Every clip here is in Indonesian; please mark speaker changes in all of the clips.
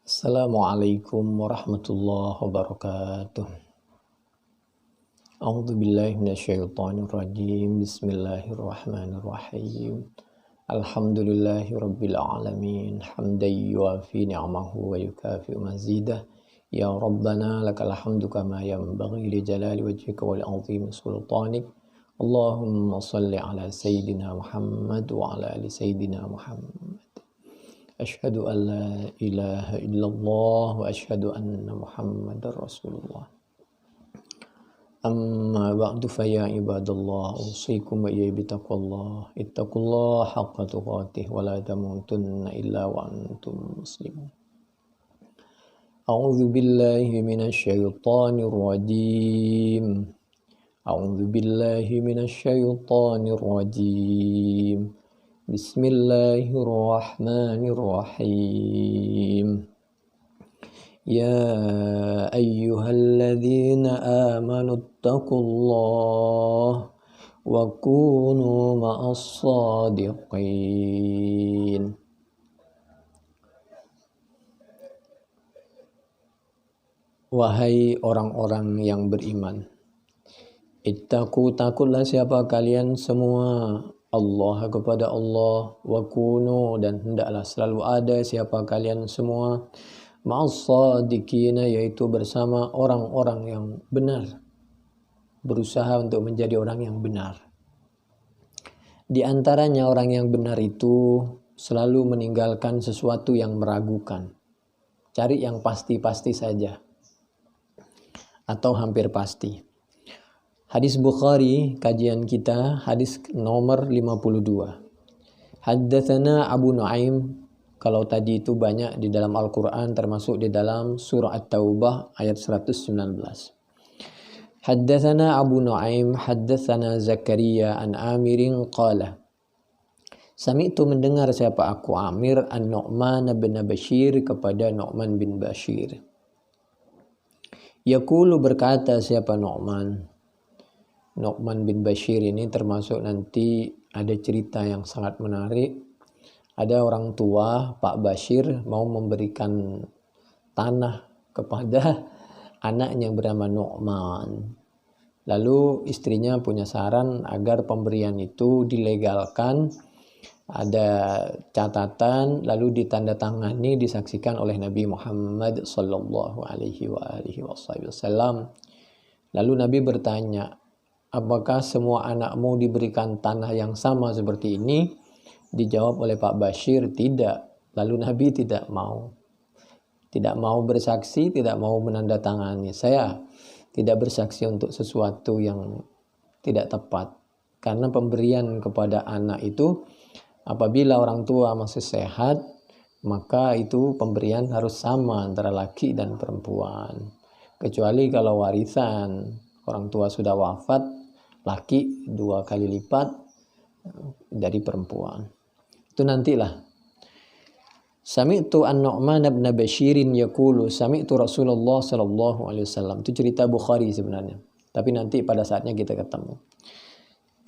Speaker 1: Assalamualaikum warahmatullahi wabarakatuh. A'udzu billahi minasyaitonir rajim. Bismillahirrahmanirrahim. Alhamdulillahi rabbil alamin. Hamdan yuafi ni'amahu wa yukafi mazidah. Ya Rabbana lakal hamdu kama yanbaghi li jalali wajhika wal 'azimi sultanik. Allahumma shalli ala sayyidina Muhammad wa ala ali sayyidina Muhammad. Asyhadu an la ilaha illallah wa asyhadu anna Muhammadar Rasulullah. Amma ba'du fa ya ibadallah usikum wa iyaya bitaqwallah. Ittaqullaha haqqa tuqatih wa la tamutunna illa wa antum muslimun. A'udzu billahi minasy syaithanir rajim. A'udzu billahi minasy syaithanir rajim. Bismillahirrahmanirrahim. Ya ayyuhalladzina amanu ittaqullaha wa kunu ma'as shadiqin. Wahai orang-orang yang beriman, takutlah siapa kalian semua Allah kepada Allah, wa kunu dan hendaklah selalu ada siapa kalian semua ma'as shadiqina, yaitu bersama orang-orang yang benar, berusaha untuk menjadi orang yang benar. Di antaranya orang yang benar itu selalu meninggalkan sesuatu yang meragukan, cari yang pasti-pasti saja atau hampir pasti. Hadis Bukhari, kajian kita hadis nomor 52. Haddatsana Abu Nuaim, kalau tadi itu banyak di dalam Al-Qur'an, termasuk di dalam surah At-Taubah ayat 119. Haddatsana Abu Nuaim, haddatsana Zakaria an Amirin qala. Sami'tu mendengar siapa aku Amir an-Nu'man bin Bashir kepada Nu'man bin Bashir. Yaqulu berkata siapa Nu'man bin Bashir ini termasuk nanti ada cerita yang sangat menarik. Ada orang tua Pak Bashir mau memberikan tanah kepada anaknya yang bernama Nu'man. Lalu istrinya punya saran agar pemberian itu dilegalkan, ada catatan, lalu ditandatangani, disaksikan oleh Nabi Muhammad sallallahu alaihi wasallam. Lalu Nabi bertanya, apakah semua anakmu diberikan tanah yang sama seperti ini? Dijawab oleh Pak Bashir, tidak. Lalu Nabi tidak mau bersaksi, tidak mau menandatangani. Saya tidak bersaksi untuk sesuatu yang tidak tepat. Karena pemberian kepada anak itu, apabila orang tua masih sehat, maka itu pemberian harus sama antara laki dan perempuan. Kecuali kalau warisan, orang tua sudah wafat, laki 2 kali lipat dari perempuan. Itu nantilah. Sami'tu an-Nu'man bin Bashirin yaqulu sami'tu Rasulullah sallallahu alaihi wasallam. Itu cerita Bukhari sebenarnya. Tapi nanti pada saatnya kita ketemu.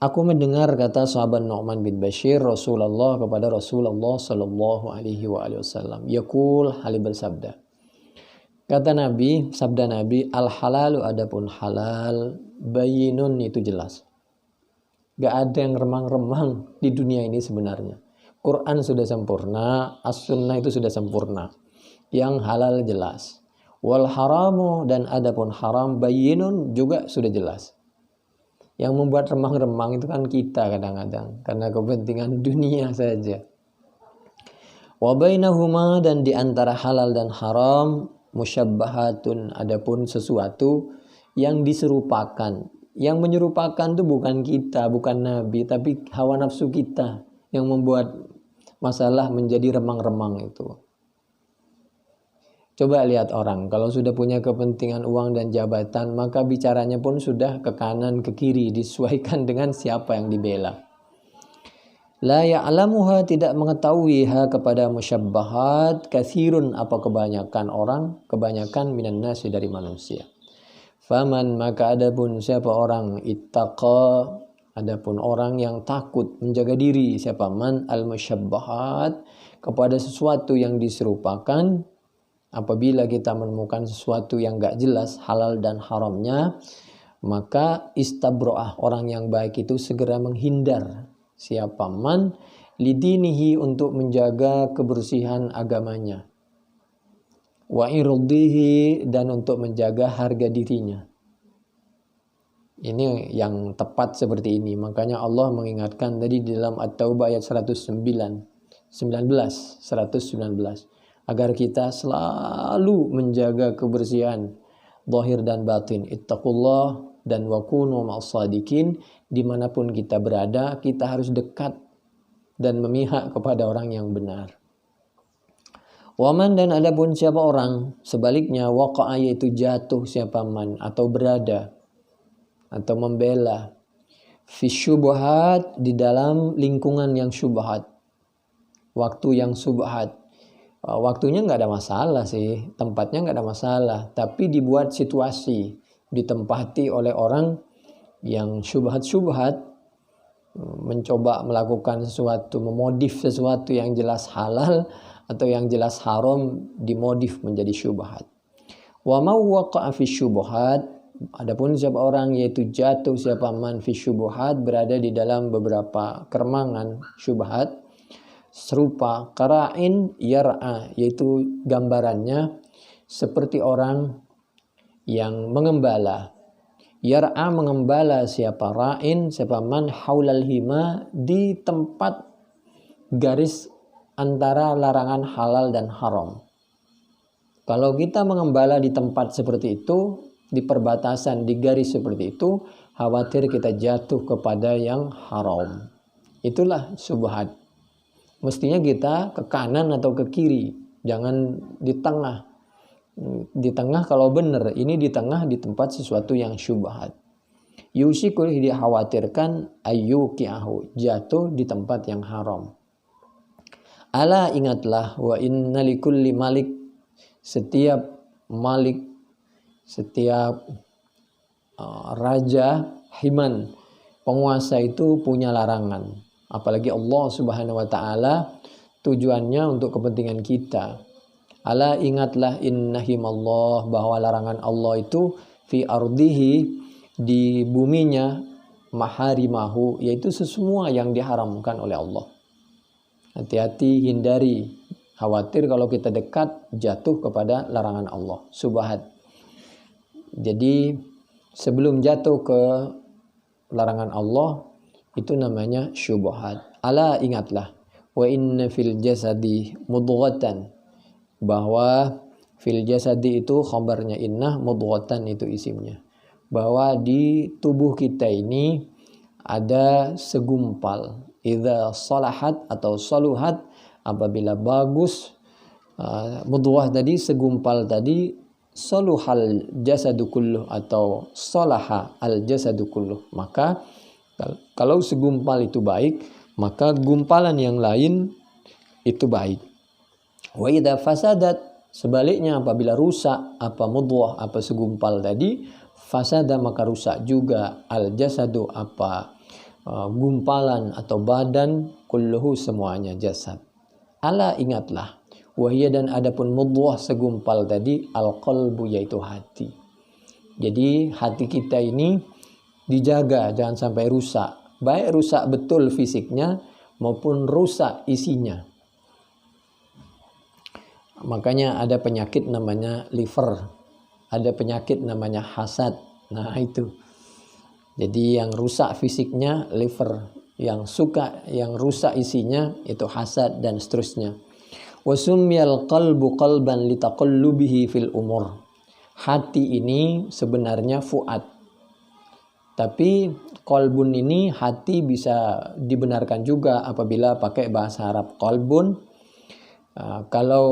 Speaker 1: Aku mendengar kata sahabat Nu'man bin Bashir Rasulullah kepada Rasulullah sallallahu alaihi wasallam. Yaqul hali bersabda. Kata Nabi, sabda Nabi, al-halalu adapun halal, bayinun itu jelas. Gak ada yang remang-remang di dunia ini sebenarnya. Quran sudah sempurna, as-sunnah itu sudah sempurna. Yang halal jelas. Wal haramu dan adapun haram, bayinun juga sudah jelas. Yang membuat remang-remang itu kan kita kadang-kadang. Karena kepentingan dunia saja. Wa bainahuma dan di antara halal dan haram, musyabbahatun, adapun sesuatu yang diserupakan. Yang menyerupakan itu bukan kita, bukan Nabi, tapi hawa nafsu kita yang membuat masalah menjadi remang-remang itu. Coba lihat orang, kalau sudah punya kepentingan uang dan jabatan, maka bicaranya pun sudah ke kanan, ke kiri, disesuaikan dengan siapa yang dibela. La ya'lamuha tidak mengetahuiha kepada musyabbahat katsirun apa kebanyakan orang, kebanyakan minan nasi dari manusia. Faman maka adapun siapa orang ittaqa, adapun orang yang takut menjaga diri, siapa man al musyabbahat kepada sesuatu yang diserupakan, Apabila kita menemukan sesuatu yang gak jelas halal dan haramnya, maka istabro'ah, orang yang baik itu segera menghindar siapa man lidinihi, untuk menjaga kebersihan agamanya, wa irdihi, dan untuk menjaga harga dirinya. Ini yang tepat seperti ini. Makanya Allah mengingatkan tadi di dalam At-Taubah ayat 119 agar kita selalu menjaga kebersihan zahir dan batin. Ittaqullah dan wakunu ma'as sadiqin. Dimanapun kita berada, kita harus dekat dan memihak kepada orang yang benar. Waman, dan adapun siapa orang sebaliknya, waqa'a, yaitu jatuh siapa man, atau berada atau membela, fi syubhat, di dalam lingkungan yang syubhat, waktu yang syubhat. Waktunya nggak ada masalah sih, tempatnya nggak ada masalah, tapi dibuat situasi, ditempati oleh orang yang syubhat-syubhat, mencoba melakukan sesuatu, memodif sesuatu yang jelas halal atau yang jelas haram, dimodif menjadi syubhat. Wa ma waqa'a fi syubhat, adapun siapa orang, yaitu jatuh siapa man fi syubhat, berada di dalam beberapa kermangan syubhat, serupa qara'in yar'a, yaitu gambarannya seperti orang yang mengembala. Yar'a, mengembala siapa, ra'in siapa man haulal hima, di tempat garis antara larangan halal dan haram. Kalau kita mengembala di tempat seperti itu, di perbatasan, di garis seperti itu, khawatir kita jatuh kepada yang haram. Itulah syubhat. Mestinya kita ke kanan atau ke kiri, jangan di tengah. Di tengah kalau benar, ini di tengah di tempat sesuatu yang syubhat. Yusikul, dikhawatirkan, ayyuki'ahu, jatuh di tempat yang haram. Ala, ingatlah, wa inna likulli malik, setiap malik, setiap raja, himan, penguasa itu punya larangan. Apalagi Allah Subhanahu wa ta'ala, tujuannya untuk kepentingan kita. Ala, ingatlah, innahimallah, bahwa larangan Allah itu fi ardihi, di buminya, maharimahu, yaitu sesemua yang diharamkan oleh Allah. Hati-hati, hindari, khawatir kalau kita dekat jatuh kepada larangan Allah, subhat. Jadi sebelum jatuh ke larangan Allah, itu namanya syubhat. Ala, ingatlah, wa inna fil jasadi mudghatan, bahwa fil jasadi itu khabarnya inna, mudghatan itu isimnya, bahwa di tubuh kita ini ada segumpal. Idza salahat atau saluhat, apabila bagus, mudghah tadi, segumpal tadi, saluhal jasadu kulluh atau salaha al jasadu kulluh, maka kalau segumpal itu baik, maka gumpalan yang lain itu baik. Wa idza fasadat, sebaliknya apabila rusak apa mudghah, apa segumpal tadi, fasada, maka rusak juga al jasadu, apa gumpalan atau badan, kulluhu, semuanya, jasad. Ala, ingatlah, wahia, dan adapun mudghah, segumpal tadi, al qalbu, yaitu hati. Jadi hati kita ini dijaga jangan sampai rusak, baik rusak betul fisiknya maupun rusak isinya. Makanya ada penyakit namanya liver, ada penyakit namanya hasad. Nah itu, jadi yang rusak fisiknya liver, yang rusak isinya itu hasad, dan seterusnya. Wasumyal qalbu qalban litaqallubihi fil umur, hati ini sebenarnya fuad, tapi qalbun ini hati bisa dibenarkan juga apabila pakai bahasa Arab qalbun. Kalau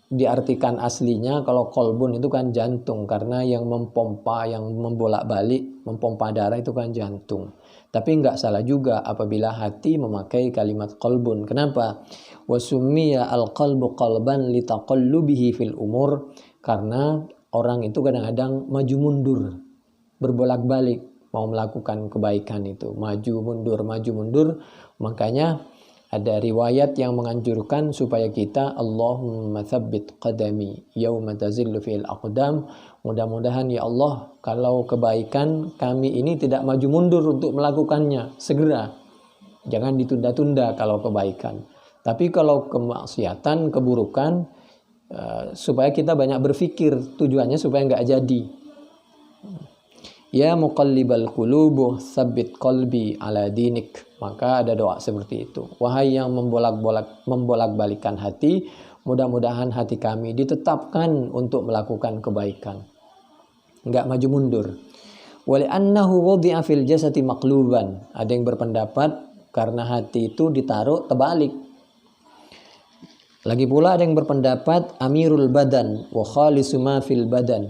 Speaker 1: diartikan aslinya, kalau qalbun itu kan jantung, karena yang mempompa, yang membolak-balik, mempompa darah itu kan jantung. Tapi enggak salah juga apabila hati memakai kalimat qalbun. Kenapa? Wasummiya al-qalbu qalban litaqallubihi fil umur, karena orang itu kadang-kadang maju mundur, berbolak-balik mau melakukan kebaikan itu, maju mundur. Makanya Ada riwayat yang menganjurkan supaya kita Allahumma tsabbit qadami yauma tazillu fil aqdam. Mudah-mudahan ya Allah, kalau kebaikan kami ini tidak maju mundur untuk melakukannya, segera. Jangan ditunda-tunda kalau kebaikan. Tapi kalau kemaksiatan, keburukan, supaya kita banyak berpikir, tujuannya supaya nggak jadi. Ya muqallibal qulubuh tsabbit qalbi ala dinik. Maka ada doa seperti itu. Wahai yang membolak-balikan hati, mudah-mudahan hati kami ditetapkan untuk melakukan kebaikan. Enggak maju mundur. Wa li'annahu wudi'a fil jasadi maqluban. Ada yang berpendapat karena hati itu ditaruh terbalik. Lagi pula ada yang berpendapat amirul badan wa khalisu ma fil badan.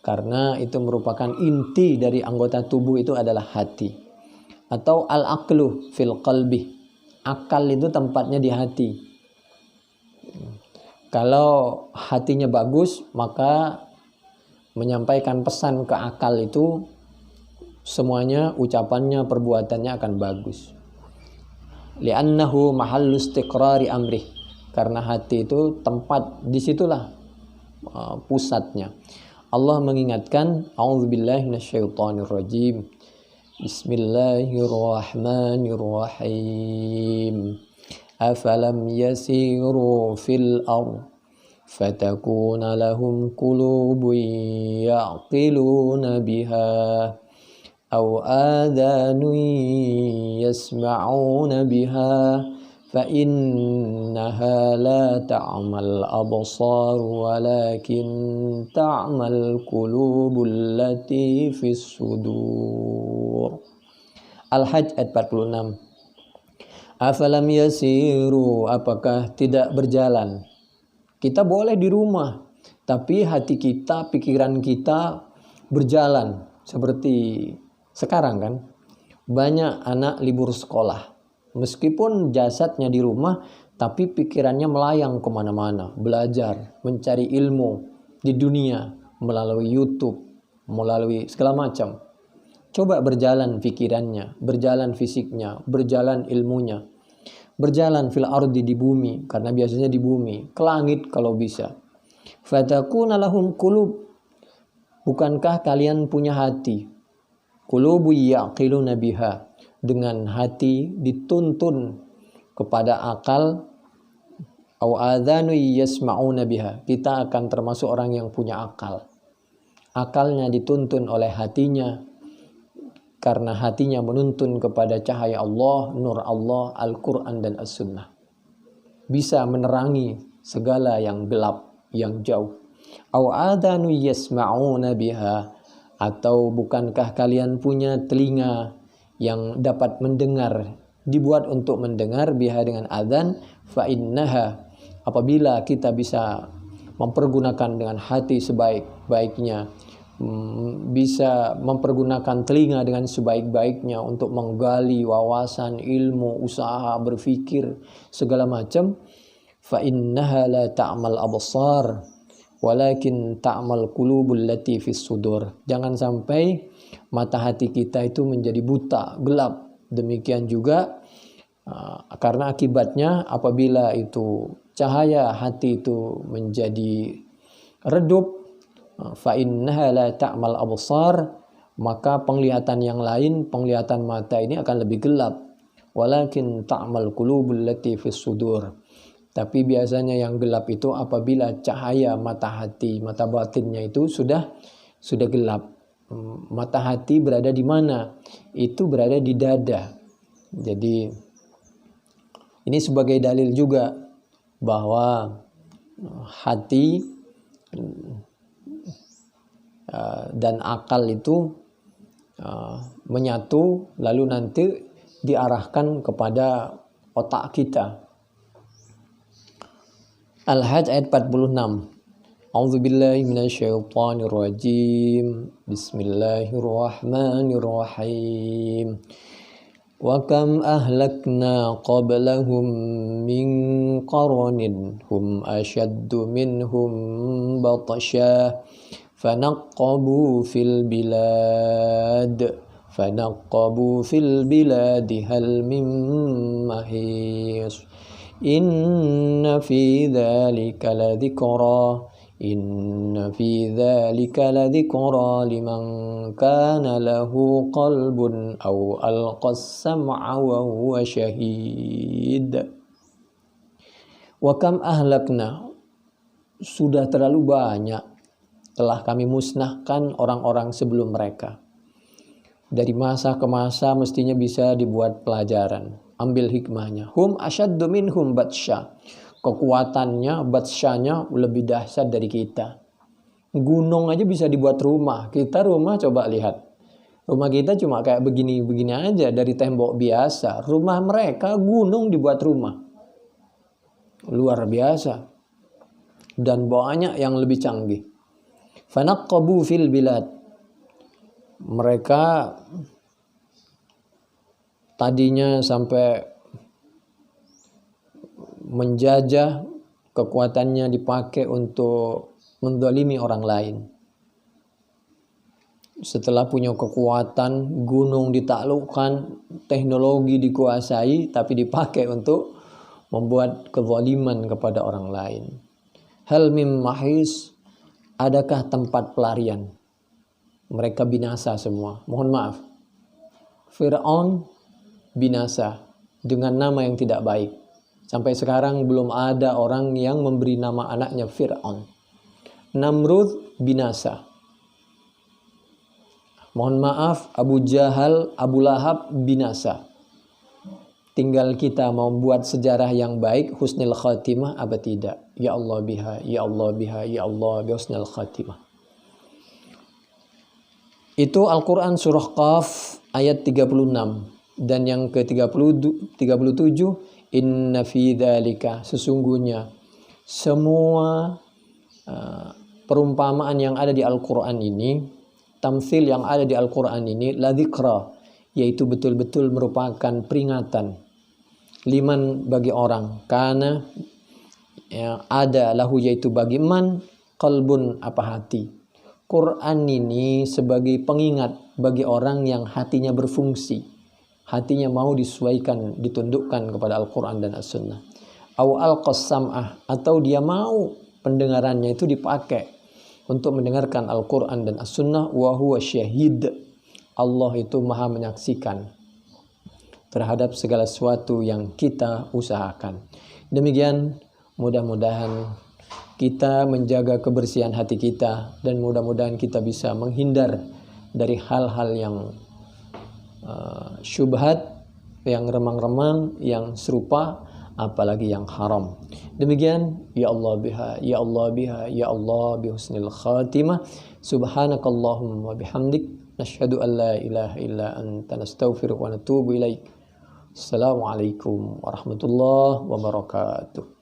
Speaker 1: Karena itu merupakan inti dari anggota tubuh itu adalah hati. Atau al-aqlu fil qalbi. Akal itu tempatnya di hati. Kalau hatinya bagus, maka menyampaikan pesan ke akal itu semuanya, ucapannya, perbuatannya akan bagus. Li'annahu mahallu istiqrari amrih. Karena hati itu tempat, disitulah pusatnya. Allah mengingatkan, a'udzubillahi minasyaitonirrajim. Bismillahirrahmanirrahim. Afalam yasiru fil ardh fatakuna lahum qulubun ya'qiluna biha aw adhanun yasma'una biha فإنها لا تعمى الأبصار ولكن تعمى القلوب التي في الصدور. Al-Hajj ayat 46. Afalam yasiru, apakah tidak berjalan? Kita boleh di rumah, tapi hati kita, pikiran kita berjalan. Seperti sekarang kan, banyak anak libur sekolah. Meskipun jasadnya di rumah, tapi pikirannya melayang kemana-mana. Belajar, mencari ilmu di dunia melalui YouTube, melalui segala macam. Coba berjalan pikirannya, berjalan fisiknya, berjalan ilmunya. Berjalan fil ardi di bumi, karena biasanya di bumi. Ke langit kalau bisa. Fatakuna lahum qulub. Bukankah kalian punya hati? Qulubu ya'qiluna biha. Dengan hati dituntun kepada akal, au adzanu yasma'una biha. Kita akan termasuk orang yang punya akal. Akalnya dituntun oleh hatinya, karena hatinya menuntun kepada cahaya Allah, nur Allah, Al-Quran dan As-Sunnah. Bisa menerangi segala yang gelap, yang jauh. Au adzanu yasma'una biha. Atau bukankah kalian punya telinga yang dapat mendengar, dibuat untuk mendengar biha dengan adzan, fa innaha, apabila kita bisa mempergunakan dengan hati sebaik-baiknya, bisa mempergunakan telinga dengan sebaik-baiknya untuk menggali wawasan, ilmu, usaha, berfikir, segala macam, fa innaha la ta'mal absar walakin ta'mal qulubul lati fis sudur. Jangan sampai mata hati kita itu menjadi buta, gelap. Demikian juga karena akibatnya apabila itu cahaya hati itu menjadi redup, fa innaha la ta'mal absar, maka penglihatan yang lain, penglihatan mata ini akan lebih gelap. Walakin ta'mal qulubul lati fis sudur. Tapi biasanya yang gelap itu apabila cahaya mata hati, mata batinnya itu sudah gelap. Mata hati berada di mana? Itu berada di dada. Jadi ini sebagai dalil juga bahwa hati dan akal itu menyatu, lalu nanti diarahkan kepada otak kita. Al-Hajj ayat 46. A'udzubillahi minasyaitonirrajim. Bismillahirrahmanirrahim. Wa kam ahlakna qablahum min qarnin hum ashaddu minhum batasha fanaqqabu fil bilad فنقبوا في البلاد هل من محيص إن في ذلك لذكرى إن في ذلك لذكرى لمن كان له قلب أو ألقى السمع وهو شهيد. Wa kam ahlakna, sudah terlalu banyak telah kami musnahkan orang-orang sebelum mereka. Dari masa ke masa mestinya bisa dibuat pelajaran. Ambil hikmahnya. Hum asyaddu minhum batsya. Kekuatannya, batsyanya lebih dahsyat dari kita. Gunung aja bisa dibuat rumah. Kita rumah coba lihat. Rumah kita cuma kayak begini-begini aja dari tembok biasa. Rumah mereka gunung dibuat rumah. Luar biasa. Dan banyak yang lebih canggih. Fanaqabu fil bilad. Mereka tadinya sampai menjajah, kekuatannya dipakai untuk menzalimi orang lain. Setelah punya kekuatan, gunung ditaklukkan, teknologi dikuasai, tapi dipakai untuk membuat kezaliman kepada orang lain. Hal mim mahis, adakah tempat pelarian? Mereka binasa semua. Mohon maaf. Fir'aun binasa dengan nama yang tidak baik. Sampai sekarang belum ada orang yang memberi nama anaknya Fir'aun. Namrud binasa. Mohon maaf, Abu Jahal, Abu Lahab binasa. Tinggal kita mau buat sejarah yang baik, husnul khatimah apa tidak. Ya Allah biha, ya Allah biha, ya Allah bi husnul khatimah. Itu Al-Quran surah Qaf ayat 36. Dan yang ke-37, inna fi dzalika, sesungguhnya semua perumpamaan yang ada di Al-Quran ini, tamtsil yang ada di Al-Quran ini, la dzikra, yaitu betul-betul merupakan peringatan. Liman, bagi orang, karena yang ada lahu, yaitu bagi man, qalbun, apa hati. Quran ini sebagai pengingat bagi orang yang hatinya berfungsi. Hatinya mau disesuaikan, ditundukkan kepada Al-Quran dan As-Sunnah. Aw alqas sam'ah, atau dia mau pendengarannya itu dipakai untuk mendengarkan Al-Quran dan As-Sunnah. Wa huwa syahid, Allah itu maha menyaksikan terhadap segala sesuatu yang kita usahakan. Demikian, mudah-mudahan kita menjaga kebersihan hati kita, dan mudah-mudahan kita bisa menghindar dari hal-hal yang syubhat, yang remang-remang, yang serupa, apalagi yang haram. Demikian, ya Allah biha, ya Allah biha, ya Allah bi husnil khatimah. Subhanakallahumma bihamdik, nashhadu an la ilaha illa anta, nastaghfiruka wa natubu ilaik. Assalamualaikum warahmatullahi wabarakatuh.